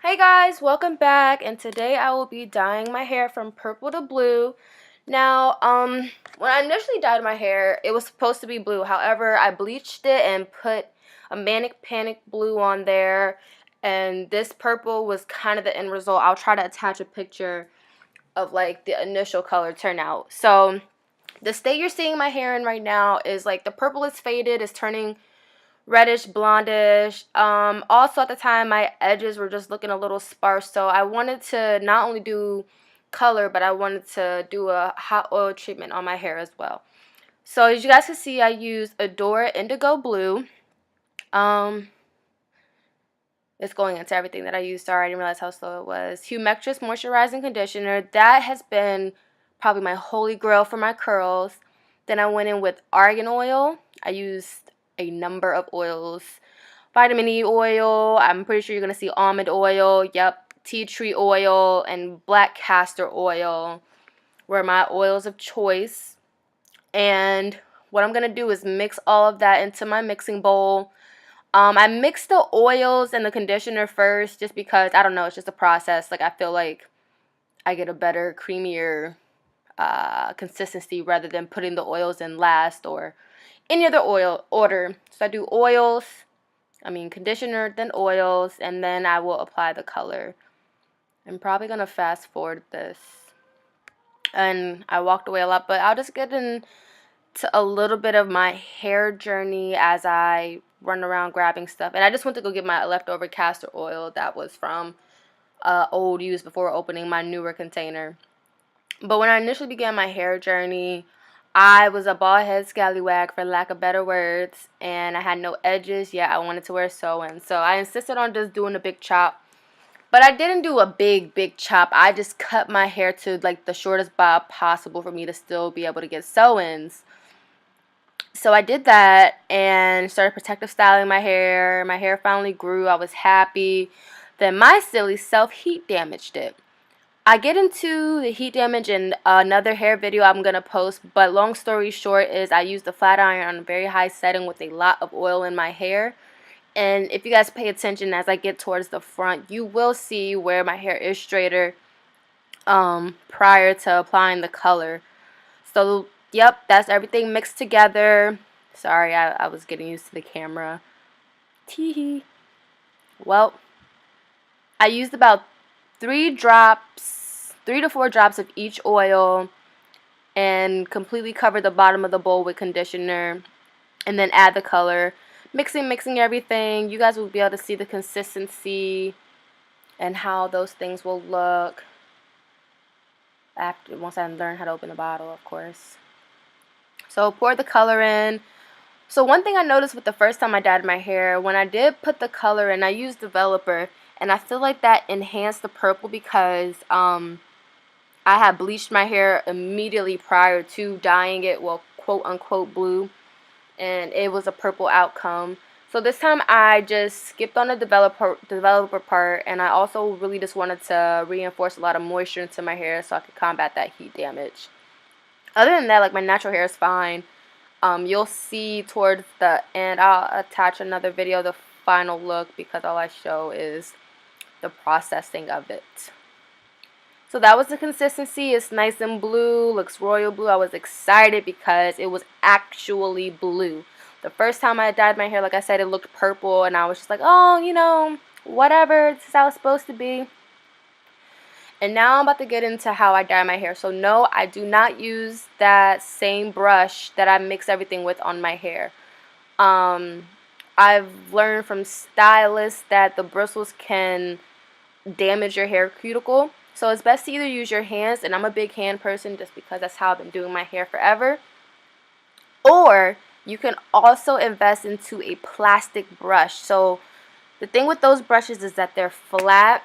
Hey guys, welcome back, and today I will be dyeing my hair from purple to blue. Now, when I initially dyed my hair, it was supposed to be blue. However, I bleached it and put a Manic Panic blue on there, and this purple was kind of the end result. I'll try to attach a picture of like the initial color turnout. So, the state you're seeing my hair in right now is like the purple is faded, it's turning reddish blondish. Also at the time my edges were just looking a little sparse, so I wanted to not only do color, but I wanted to do a hot oil treatment on my hair as well. So as you guys can see, I used Adora Indigo Blue. It's going into everything that I used. Sorry, I didn't realize how slow it was. Humectress Moisturizing Conditioner. That has been probably my holy grail for my curls. Then I went in with argan oil. I used a number of oils. Vitamin E oil. I'm pretty sure you're going to see almond oil. Yep. Tea tree oil and black castor oil were my oils of choice. And what I'm going to do is mix all of that into my mixing bowl. I mixed the oils and the conditioner first just because, I don't know, it's just a process. Like, I feel like I get a better, creamier consistency rather than putting the oils in last or any other oil order. So I do conditioner, then oils, and then I will apply the color. I'm probably going to fast forward this. And I walked away a lot, but I'll just get into a little bit of my hair journey as I run around grabbing stuff. And I just went to go get my leftover castor oil that was from old use before opening my newer container. But when I initially began my hair journey, I was a bald head scallywag, for lack of better words, and I had no edges, yet I wanted to wear sew-ins. So I insisted on just doing a big chop. But I didn't do a big chop. I just cut my hair to like the shortest bob possible for me to still be able to get sew-ins. So I did that and started protective styling my hair. My hair finally grew. I was happy. Then my silly self heat damaged it. I get into the heat damage in another hair video I'm going to post, but long story short is I used the flat iron on a very high setting with a lot of oil in my hair. And if you guys pay attention as I get towards the front, you will see where my hair is straighter prior to applying the color. So, yep, that's everything mixed together. Sorry, I was getting used to the camera. Teehee. Well, I used about 3 to 4 drops of each oil and completely covered the bottom of the bowl with conditioner and then add the color. Mixing everything. You guys will be able to see the consistency and how those things will look once I learn how to open the bottle, of course. So pour the color in. So one thing I noticed with the first time I dyed my hair, when I did put the color in, I used developer, and I feel like that enhanced the purple because I had bleached my hair immediately prior to dyeing it, well, quote unquote blue, and it was a purple outcome. So this time I just skipped on the developer part, and I also really just wanted to reinforce a lot of moisture into my hair so I could combat that heat damage. Other than that, like, my natural hair is fine. You'll see towards the end, I'll attach another video, the final look, because all I show is the processing of it. So that was the consistency. It's nice and blue, looks royal blue. I was excited because it was actually blue. The first time I dyed my hair, like I said, it looked purple, and I was just like, oh, you know, whatever, this is how it's supposed to be. And now I'm about to get into how I dye my hair. So no, I do not use that same brush that I mix everything with on my hair. I've learned from stylists that the bristles can damage your hair cuticle. So it's best to either use your hands, and I'm a big hand person just because that's how I've been doing my hair forever. Or you can also invest into a plastic brush. So the thing with those brushes is that they're flat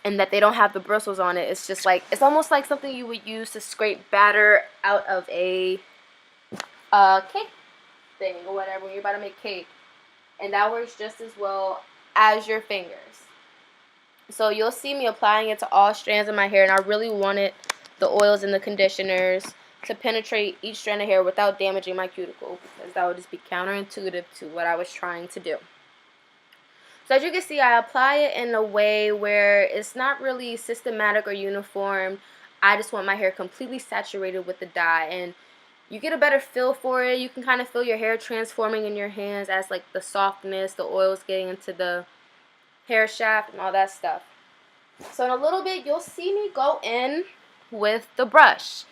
and that they don't have the bristles on it. It's just like, it's almost like something you would use to scrape batter out of a cake thing or whatever when you're about to make cake. And that works just as well as your fingers. So you'll see me applying it to all strands of my hair, and I really wanted the oils and the conditioners to penetrate each strand of hair without damaging my cuticle, because that would just be counterintuitive to what I was trying to do. So as you can see, I apply it in a way where it's not really systematic or uniform. I just want my hair completely saturated with the dye, and you get a better feel for it. You can kind of feel your hair transforming in your hands as like the softness, the oils getting into the hair shaft and all that stuff. So in a little bit, you'll see me go in with the brush.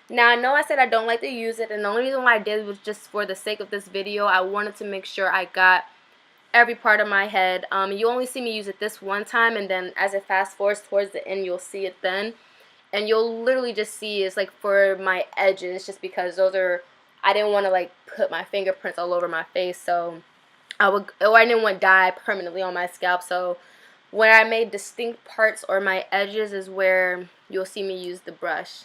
Now, I know I said I don't like to use it, and the only reason why I did was just for the sake of this video. I wanted to make sure I got every part of my head. You only see me use it this one time, and then as it fast forwards towards the end, you'll see it then. And you'll literally just see it's like for my edges, just because those are, I didn't want to like put my fingerprints all over my face, so I didn't want dye permanently on my scalp. So where I made distinct parts or my edges is where you'll see me use the brush.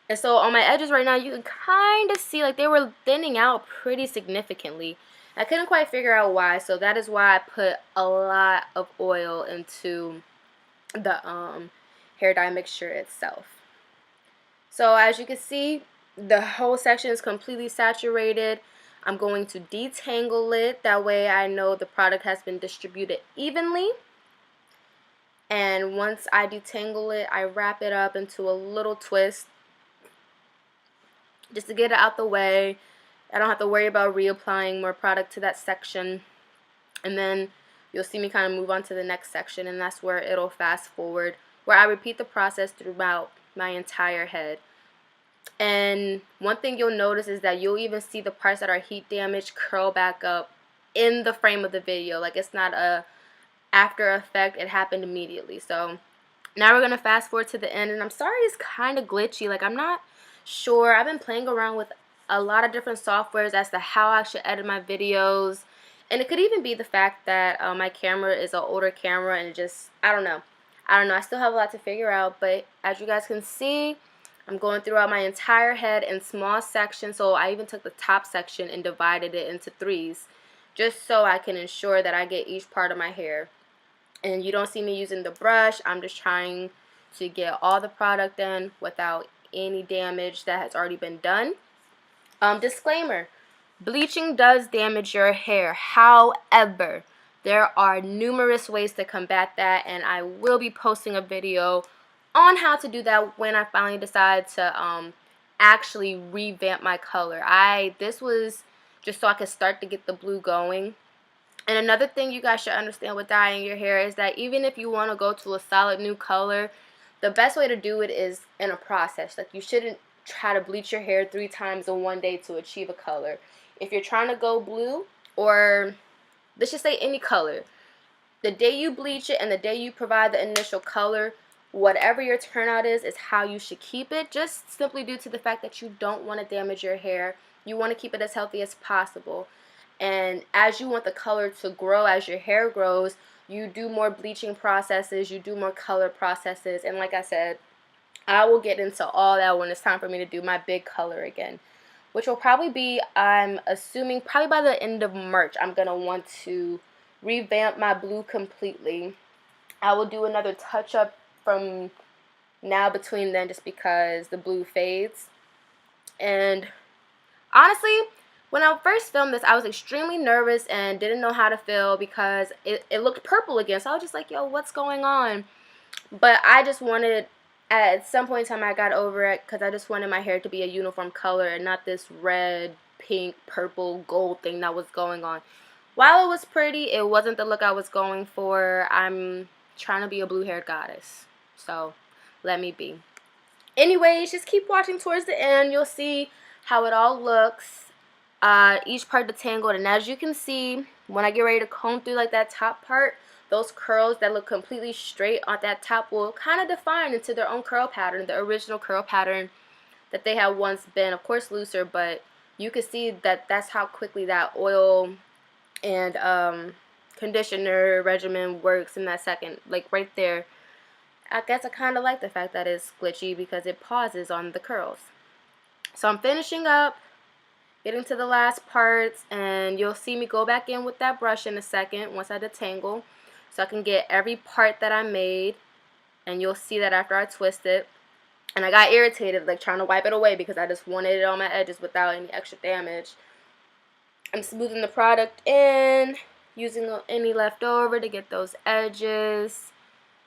And so on my edges right now, you can kind of see like they were thinning out pretty significantly. I couldn't quite figure out why, so that is why I put a lot of oil into the hair dye mixture itself. So as you can see, the whole section is completely saturated. I'm going to detangle it. That way I know the product has been distributed evenly. And once I detangle it, I wrap it up into a little twist just to get it out the way. I don't have to worry about reapplying more product to that section. And then you'll see me kind of move on to the next section, and that's where it'll fast forward, where I repeat the process throughout my entire head. And one thing you'll notice is that you'll even see the parts that are heat damaged curl back up in the frame of the video. Like, it's not a after effect, it happened immediately. So now we're going to fast forward to the end, and I'm sorry it's kind of glitchy. Like, I'm not sure. I've been playing around with a lot of different softwares as to how I should edit my videos, and it could even be the fact that my camera is an older camera, and it just, I don't know. I still have a lot to figure out, but as you guys can see, I'm going throughout my entire head in small sections. So I even took the top section and divided it into 3s, just so I can ensure that I get each part of my hair. And you don't see me using the brush. I'm just trying to get all the product in without any damage that has already been done. Disclaimer, bleaching does damage your hair. However, there are numerous ways to combat that, and I will be posting a video on how to do that when I finally decide to actually revamp my color. This was just so I could start to get the blue going. And another thing you guys should understand with dyeing your hair is that even if you want to go to a solid new color, the best way to do it is in a process. Like, you shouldn't try to bleach your hair 3 times in one day to achieve a color. If you're trying to go blue, or let's just say any color, the day you bleach it and the day you provide the initial color, whatever your turnout is how you should keep it, just simply due to the fact that you don't want to damage your hair. You want to keep it as healthy as possible. And as you want the color to grow, as your hair grows, you do more bleaching processes, you do more color processes. And like I said, I will get into all that when it's time for me to do my big color again, which will probably be, I'm assuming, probably by the end of March. I'm going to want to revamp my blue completely. I will do another touch-up from now between then, just because the blue fades. And honestly, when I first filmed this, I was extremely nervous and didn't know how to feel because it looked purple again. So I was just like, yo, what's going on? But I just wanted, at some point in time, I got over it because I just wanted my hair to be a uniform color and not this red, pink, purple, gold thing that was going on. While it was pretty, it wasn't the look I was going for. I'm trying to be a blue-haired goddess, so let me be. Anyways, just keep watching towards the end. You'll see how it all looks. Each part detangled, and as you can see, when I get ready to comb through like that top part, those curls that look completely straight on that top will kind of define into their own curl pattern, the original curl pattern that they had once been. Of course looser, but you can see that that's how quickly that oil and conditioner regimen works in that second. Like right there, I guess I kind of like the fact that it's glitchy because it pauses on the curls. So I'm finishing up, getting to the last parts, and you'll see me go back in with that brush in a second once I detangle, so I can get every part that I made. And you'll see that after I twist it, and I got irritated like trying to wipe it away because I just wanted it on my edges without any extra damage. I'm smoothing the product in, using any leftover to get those edges.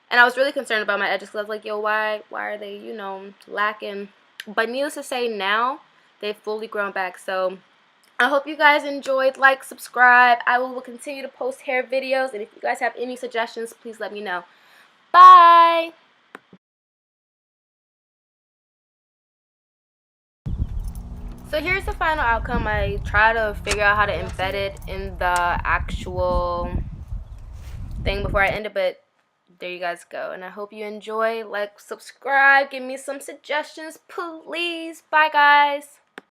And I was really concerned about my edges because I was like, yo, why are they, you know, lacking? But needless to say, now they've fully grown back. So I hope you guys enjoyed. Like, subscribe. I will continue to post hair videos. And if you guys have any suggestions, please let me know. Bye! So here's the final outcome. I try to figure out how to embed it in the actual thing before I end it, but there you guys go. And I hope you enjoy. Like, subscribe, give me some suggestions, please. Bye, guys.